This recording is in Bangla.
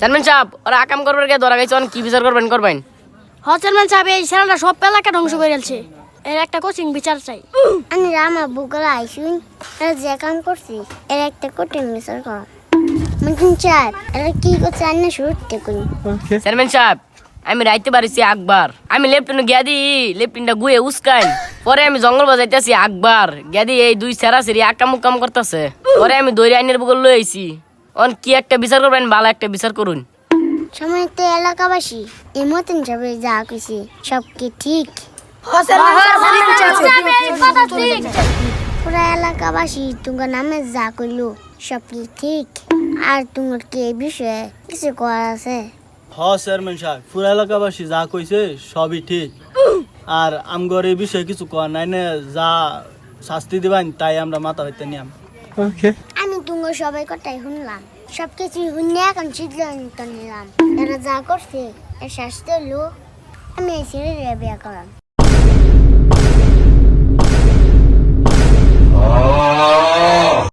চেয়ারম্যান সাহেব ওরা আকাম করবার কে ধরা গেছে কি বিচার করবেন চেয়ারম্যান সাহেব এই ছেলেটা সব এলাকা ধ্বংস করে ফেলছে এর একটা কোচিং বিচার চাই আমি রামা বুকলা আইসুন এরা যে কাম করছি এর একটা কঠিন বিচার কর মন্ত্রী সাহেব এরা কি করছে আন্না শুরুতে করি চেয়ারম্যান সাহেব আমি রাইতে পারিছি আকবার আমি লেফটেন্ট গিয়া দি লেফটেন্টটা গুয়ে উস্কাই পরে আমি জঙ্গল বাজাইতেছি আকবার গিয়া দি এই দুই সেরি আকাম করতেছে পরে আমি দৈরি আইনের বুকল লই আইছি অন কি একটা বিচার করবেন ভালো একটা বিচার করুন সময় তো এলাকাবাসী এই মতন সবে যা কইছে সব কি ঠিক পুরা এলাকাবাসী তোমার নামে যা কইলো সব কি ঠিক আর তোমার কি এই বিষয়ে কিছু করার আছে চেয়ারম্যান সাহেব পুরা এলাকাবাসী যা কইছে সবই ঠিক আর আমগর এই বিষয়ে কিছু কর নাই না যা শাস্তি দিবেন তাই আমরা মাথা হইতে নিয়াম আমি তোমার সবাই কথাই শুনলাম সবকিছু শুনে এখন সিদ্ধান্ত নিলাম এরা যা করছে এর শাস্তি হলো আমি এই ছেলের বিয়ে করাম